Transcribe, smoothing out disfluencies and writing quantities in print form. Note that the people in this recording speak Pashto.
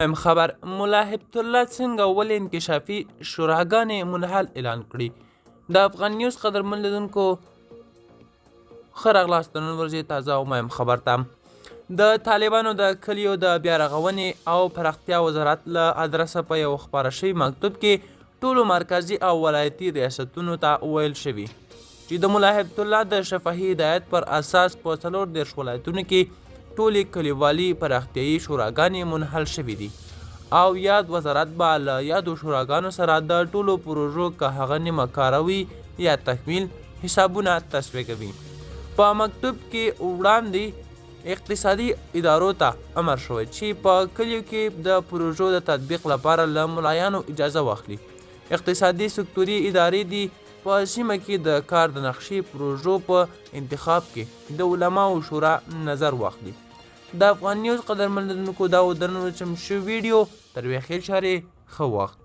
خبر ملا هبت الله څنګه ولې انکشافي شوراګانې منحل اعلان کړي. د افغان نیوز قدرمن لیدونکو ښه راغلاست د نن ورځې تازه او مهم خبر ته. د طالبانو د کلیو د بیا رغونې او پراختیا وزارت له ادرسه په یو خپاره شوي مکتوب کې ټولو مرکزي او ولایتي ریاستونو ته ویل شوي چې د ملا هبت الله د شفاهي هدایت پر اساس په 34 ولایتونو کې ټولې کلیوالي پراختیایي شوراګانې منحل شوي دي او یاد وزارت به له یادو شوراګانو سره د ټولو پروژو که هغه نیمه کاروي یا تکمیل حسابونه تصفیه کوي. په مکتوب کې وړاندې اقتصادي ادارو ته امر شوی چې په کلیو کې د پروژو د تطبیق لپاره له ملایانو اجازه واخلي. اقتصادي سکتوري ادارې دي په سیمه کې د کار د نقشې پروژو په انتخاب کې د علماو شورا نظر واخلي. د افغان نیوز قدرمن لیدونکو دا و د نن ورځې چمشو ویډیو تر ویخیل شارې ښه وخت.